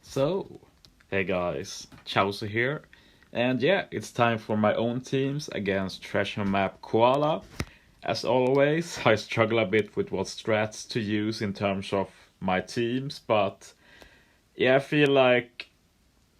So, hey guys, Chowser here. And yeah, it's time for my own teams against Treasure Map Koala. As always, I struggle a bit with what strats to use in terms of my teams, but yeah, I feel like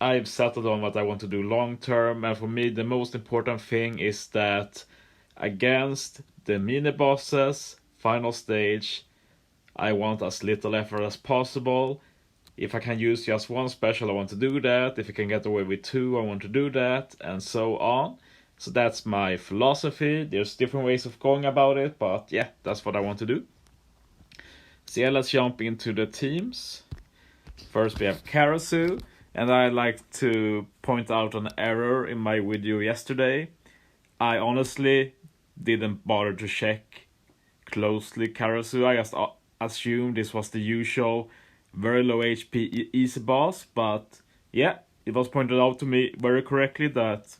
I've settled on what I want to do long term, and for me, the most important thing is that against the mini bosses, final stage, I want as little effort as possible. If I can use just one special, I want to do that. If I can get away with two, I want to do that, and so on. So that's my philosophy. There's different ways of going about it, but yeah, that's what I want to do. So yeah, let's jump into the teams. First we have Karasu, and I like to point out an error in my video yesterday. I honestly didn't bother to check closely Karasu. I just assumed this was the usual very low HP easy boss, but yeah, it was pointed out to me very correctly that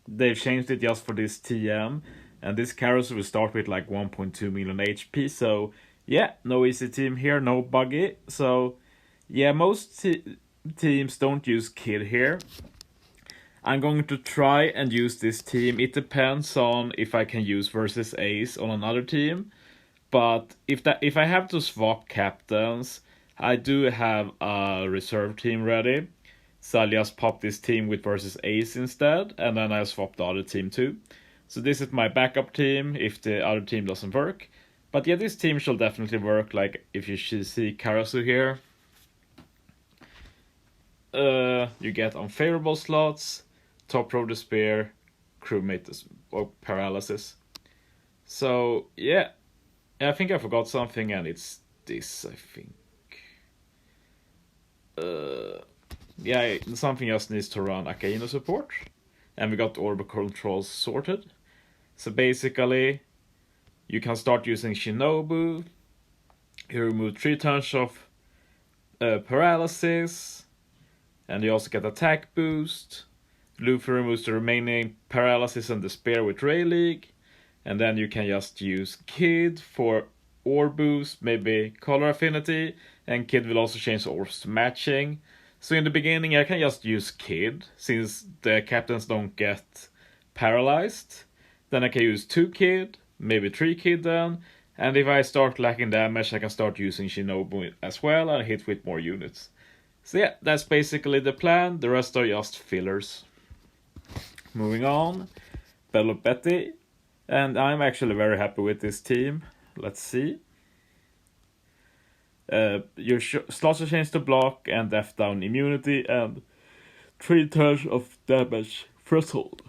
they've changed it just for this TM, and this Karasu will start with like 1.2 million HP, so yeah, no easy team here, no buggy, so yeah, most teams don't use Kid here. I'm going to try and use this team. It depends on if I can use versus Ace on another team. But if I have to swap captains, I do have a reserve team ready. So I'll just pop this team with versus Ace instead, and then I'll swap the other team too. So this is my backup team if the other team doesn't work. But yeah, this team shall definitely work, like if you should see Karasu here. You get unfavorable slots, top row despair, crewmate or paralysis. So yeah, I think I forgot something, and it's this, I think. Yeah, something else needs to run Akainu support. And we got orbital controls sorted. So basically, you can start using Shinobu. You remove 3 turns of paralysis. And you also get attack boost. Luffy removes the remaining paralysis and despair with Ray League. And then you can just use Kid for orb boost, maybe color affinity, and Kid will also change the orbs to matching. So in the beginning I can just use Kid, since the captains don't get paralyzed. Then I can use 2 Kid, maybe 3 Kid then, and if I start lacking damage I can start using Shinobu as well and hit with more units. So yeah, that's basically the plan, the rest are just fillers. Moving on, Bello Betty. And I'm actually very happy with this team. Let's see. Your slots are changed to block and death down immunity and 3 turns of damage threshold.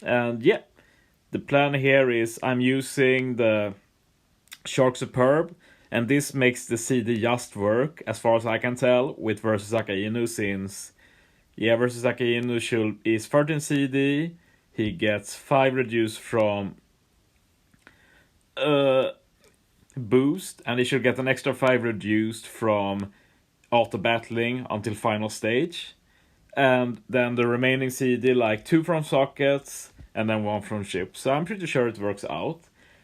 And yeah, the plan here is I'm using the Shark Superb, and this makes the CD just work, as far as I can tell, with versus Akainu, since yeah, versus Akainu is 13 CD. He gets 5 reduced from boost, and he should get an extra 5 reduced from auto battling until final stage. And then the remaining CD, like 2 from sockets and then 1 from ship. So I'm pretty sure it works out.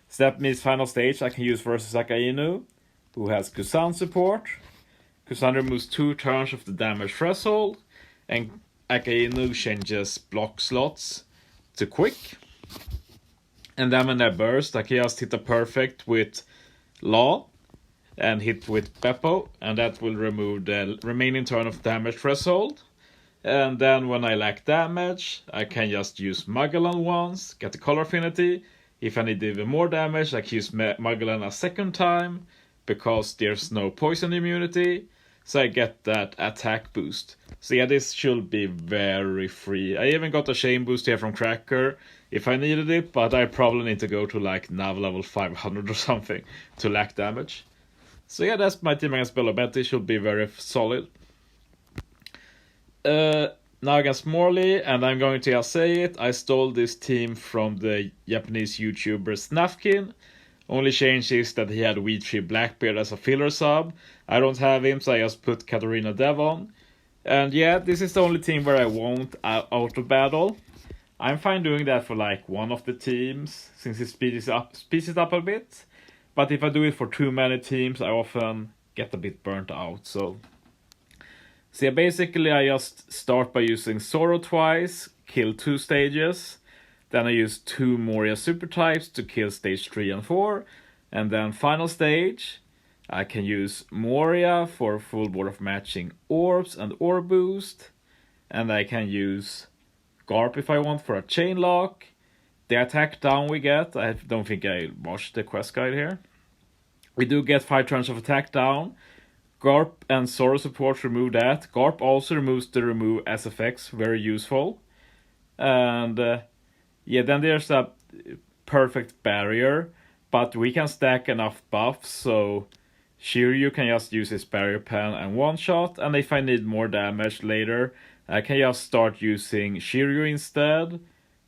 So that means final stage I can use versus Akainu, who has Kusan support. Kusan removes 2 turns of the damage threshold, and Akainu changes block slots to quick. And then when I burst, I can just hit a perfect with Law and hit with Beppo, and that will remove the remaining turn of damage threshold. And then when I lack damage, I can just use Magellan once, get the color affinity. If I need even more damage, I can use Magellan a second time, because there's no poison immunity. So I get that attack boost. So yeah, this should be very free. I even got a chain boost here from Cracker if I needed it, but I probably need to go to like Nav level 500 or something to lack damage. So yeah, that's my team against Bello Betty. Should be very solid. Now against Morley, and I'm going to just say it, I stole this team from the Japanese YouTuber Snafkin. Only change is that he had Weetree Blackbeard as a filler sub. I don't have him, so I just put Katarina Devon. And yeah, this is the only team where I won't auto battle. I'm fine doing that for like one of the teams, since it speeds it up a bit. But if I do it for too many teams, I often get a bit burnt out. So So yeah, basically I just start by using Zoro twice, kill 2 stages. Then I use 2 Moria super types to kill stage 3 and 4. And then final stage, I can use Moria for full board of matching orbs and orb boost. And I can use Garp if I want for a chain lock. The attack down we get, I don't think I watched the quest guide here. We do get 5 turns of attack down. Garp and Zoro support remove that. Garp also removes the remove SFX, very useful. And yeah, then there's a perfect barrier, but we can stack enough buffs, so Shiryu can just use his barrier pen and one shot, and if I need more damage later, I can just start using Shiryu instead,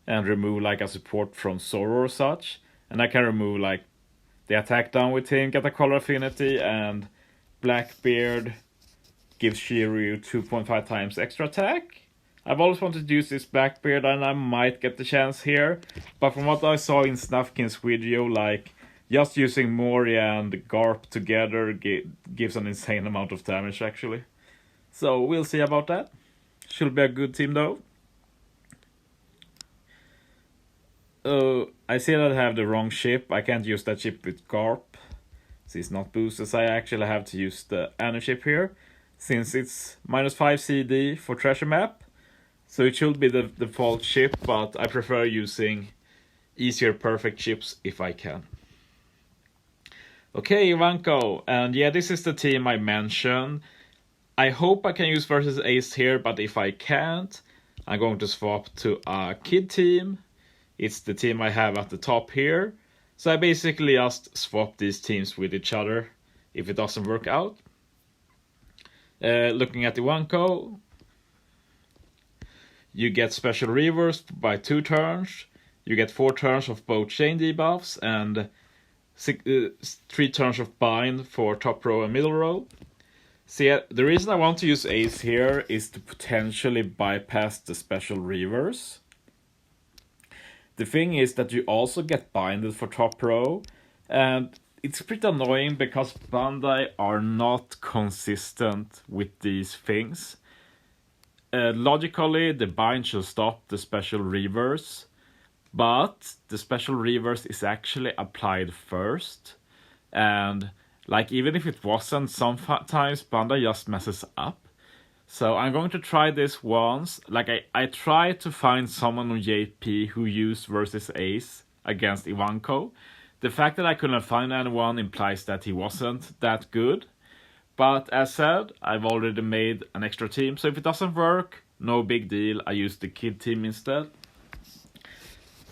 and remove like a support from Zoro or such, and I can remove like the attack down with him, get a color affinity, and Blackbeard gives Shiryu 2.5 times extra attack. I've always wanted to use this Blackbeard and I might get the chance here, but from what I saw in Snufkin's video, like just using Moria and Garp together gives an insane amount of damage actually. So we'll see about that. Should be a good team though. I see that I have the wrong ship. I can't use that ship with Garp. Since it's not boosted, so I actually have to use the Anu ship here. Since it's -5 CD for treasure map. So it should be the default ship, but I prefer using easier perfect ships if I can. Okay, Ivanko, and yeah, this is the team I mentioned. I hope I can use versus Ace here, but if I can't, I'm going to swap to a Kid team. It's the team I have at the top here. So I basically just swap these teams with each other if it doesn't work out. Looking at Ivanko, you get special reverse by 2 turns. You get 4 turns of both chain debuffs and 3 turns of bind for top row and middle row. See, the reason I want to use Ace here is to potentially bypass the special reverse. The thing is that you also get binded for top row, and it's pretty annoying because Bandai are not consistent with these things. Logically, the bind should stop the special reverse, but the special reverse is actually applied first, and like even if it wasn't, sometimes Bandai just messes up. So I'm going to try this once. Like I tried to find someone on JP who used versus Ace against Ivanko. The fact that I couldn't find anyone implies that he wasn't that good. But as said, I've already made an extra team. So if it doesn't work, no big deal. I use the Kid team instead.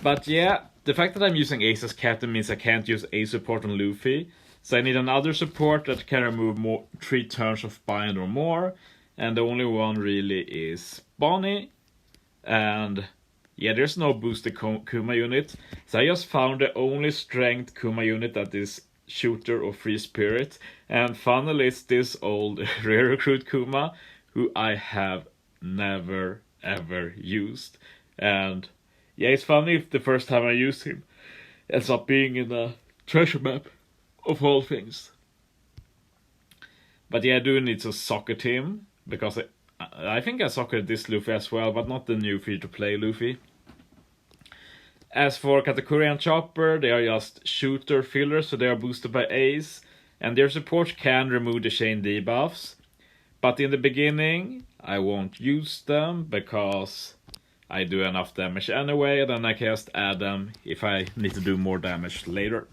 But yeah, the fact that I'm using Ace as captain means I can't use Ace support on Luffy. So I need another support that can remove 3 turns of bind or more. And the only one really is Bonnie. And yeah, there's no boosted Kuma unit. So I just found the only strength Kuma unit that is shooter or free spirit. And finally it's this old rare recruit Kuma, who I have never ever used. And yeah, it's funny if the first time I used him ends up being in a treasure map, of all things. But yeah, I do need to socket him, because I think I socketed this Luffy as well, but not the new free-to-play Luffy. As for Katakuri and Chopper, they are just shooter fillers, so they are boosted by Ace, and their support can remove the chain debuffs. But in the beginning, I won't use them, because I do enough damage anyway, and then I can just add them if I need to do more damage later.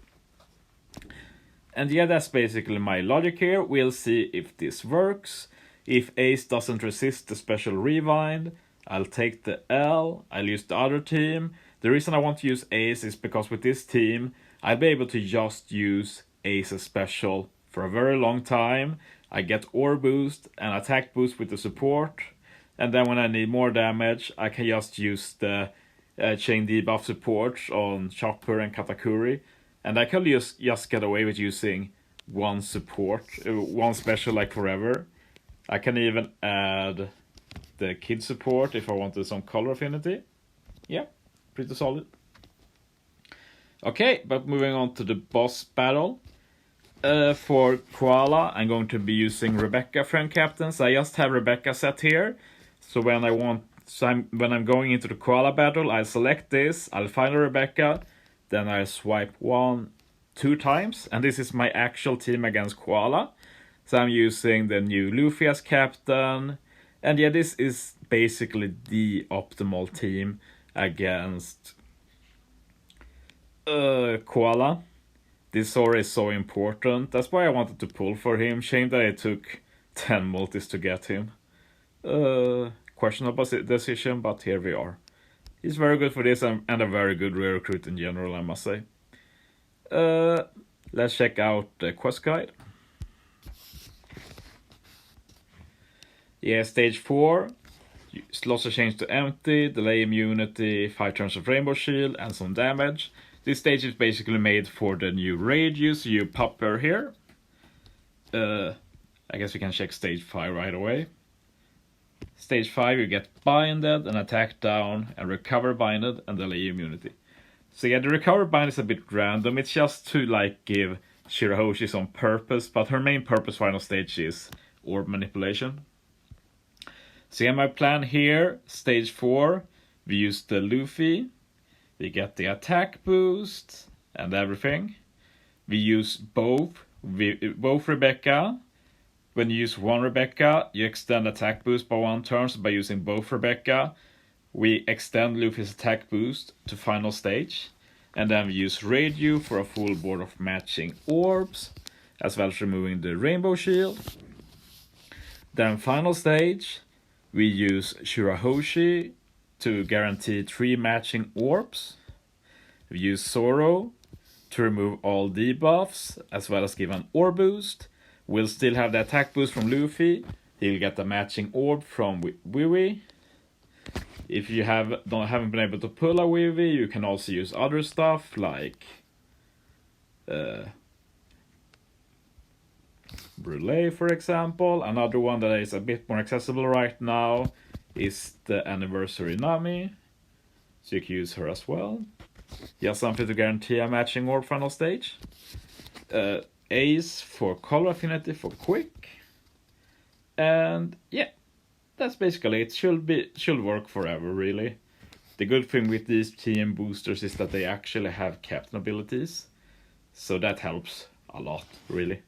And yeah, that's basically my logic here. We'll see if this works. If Ace doesn't resist the special rewind, I'll take the L, I'll use the other team. The reason I want to use Ace is because with this team, I'll be able to just use Ace's special for a very long time. I get ore boost and attack boost with the support. And then when I need more damage, I can just use the chain debuff support on Chopper and Katakuri. And I can just get away with using one support, one special like forever. I can even add the Kid support if I wanted some color affinity. Yeah, pretty solid. Okay, but moving on to the boss battle. For Koala, I'm going to be using Rebecca friend captains. I just have Rebecca set here. So when I'm going into the Koala battle, I'll select this, I'll find a Rebecca, then I'll swipe 2 times, and this is my actual team against Koala. So I'm using the new Luffy as captain, and yeah, this is basically the optimal team against Koala. This Zoro is so important. That's why I wanted to pull for him. Shame that it took 10 multis to get him. Questionable decision, but here we are. He's very good for this and a very good recruit in general, I must say. Let's check out the quest guide. Yeah, stage 4. Slots are changed to empty, delay immunity, 5 turns of rainbow shield, and some damage. This stage is basically made for the new raid use. You pop her here. I guess we can check stage 5 right away. Stage 5 you get binded, and attack down, and recover binded, and delay immunity. So yeah, the recover bind is a bit random. It's just to like give Shirahoshi some purpose, but her main purpose final stage is orb manipulation. So yeah, my plan here, stage 4, we use the Luffy. We get the attack boost and everything. We use both Rebecca. When you use one Rebecca, you extend attack boost by 1 turn. So by using both Rebecca, we extend Luffy's attack boost to final stage. And then we use Radio for a full board of matching orbs, as well as removing the rainbow shield. Then final stage, we use Shirahoshi to guarantee 3 matching orbs. We use Zoro to remove all debuffs, as well as give an orb boost. We'll still have the attack boost from Luffy. He'll get the matching orb from Wiwi. If you haven't been able to pull a Wiwi, you can also use other stuff like Brûlé, for example. Another one that is a bit more accessible right now is the Anniversary Nami. So you can use her as well. Just something to guarantee a matching orb final stage. Ace for color affinity for quick. And yeah, that's basically it. Should work forever, really. The good thing with these TM boosters is that they actually have captain abilities. So that helps a lot, really.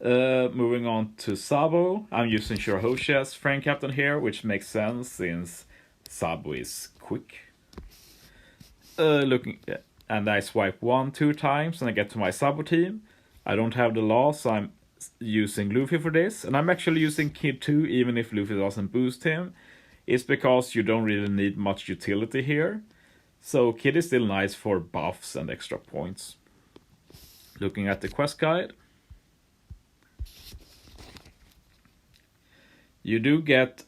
Moving on to Sabo. I'm using Shirahoshi as friend captain here, which makes sense since Sabo is quick. And I swipe 2 times and I get to my Sabo team. I don't have the law, so I'm using Luffy for this. And I'm actually using Kid too, even if Luffy doesn't boost him. It's because you don't really need much utility here. So Kid is still nice for buffs and extra points. Looking at the quest guide. You do get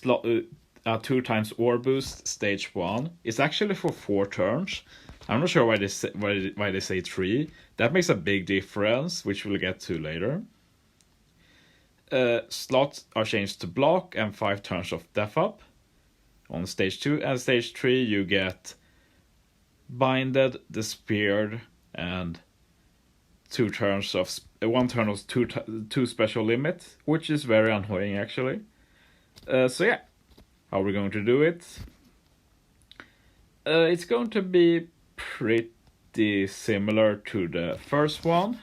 2 times orb boost stage 1. It's actually for 4 turns. I'm not sure why they say 3. That makes a big difference, which we'll get to later. Slots are changed to block and 5 turns of def up on stage 2. And stage 3 you get binded, speared, and 2 turns of 1 turn of 2 special limit, which is very annoying actually. So yeah, how are we going to do it? It's going to be pretty similar to the first one.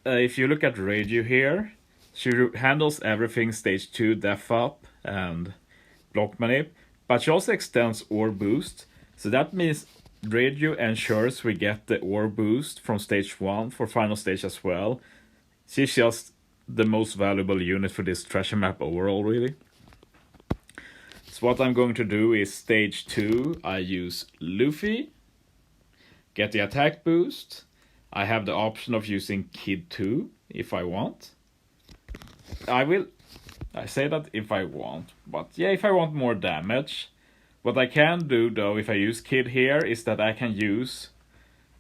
If you look at Radio here, she handles everything stage 2 def up and block manip, but she also extends orb boost. So that means Radio ensures we get the orb boost from stage 1 for final stage as well. She's just the most valuable unit for this treasure map overall, really. So what I'm going to do is stage 2, I use Luffy, get the attack boost. I have the option of using Kid 2 if I want. I say that if I want, but yeah, if I want more damage. What I can do though, if I use Kid here, is that I can use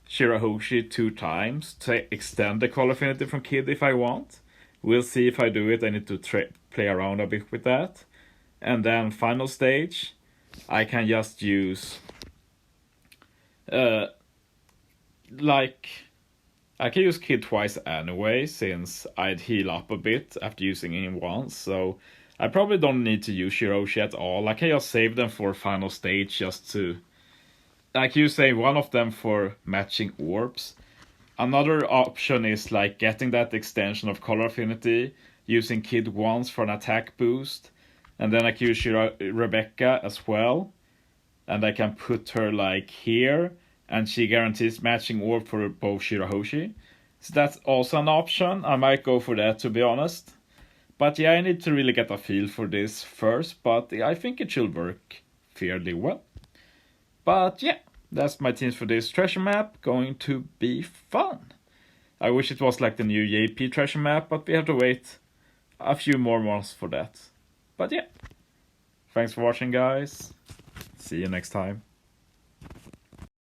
Shirahoshi 2 times to extend the color affinity from Kid if I want. We'll see if I do it. I need to play around a bit with that. And then final stage, I can just use I can use Kid twice anyway, since I'd heal up a bit after using him once, so I probably don't need to use Shiroshi at all. I can just save them for final stage just to... Like you say, one of them for matching orbs. Another option is like getting that extension of color affinity, using Kid once for an attack boost, and then I can use Rebecca as well, and I can put her like here, and she guarantees matching orb for both Shirahoshi. So that's also an option. I might go for that, to be honest. But yeah, I need to really get a feel for this first, but I think it should work fairly well. But yeah, that's my teams for this treasure map. Going to be fun. I wish it was like the new JP treasure map, but we have to wait a few more months for that. But yeah, thanks for watching, guys. See you next time.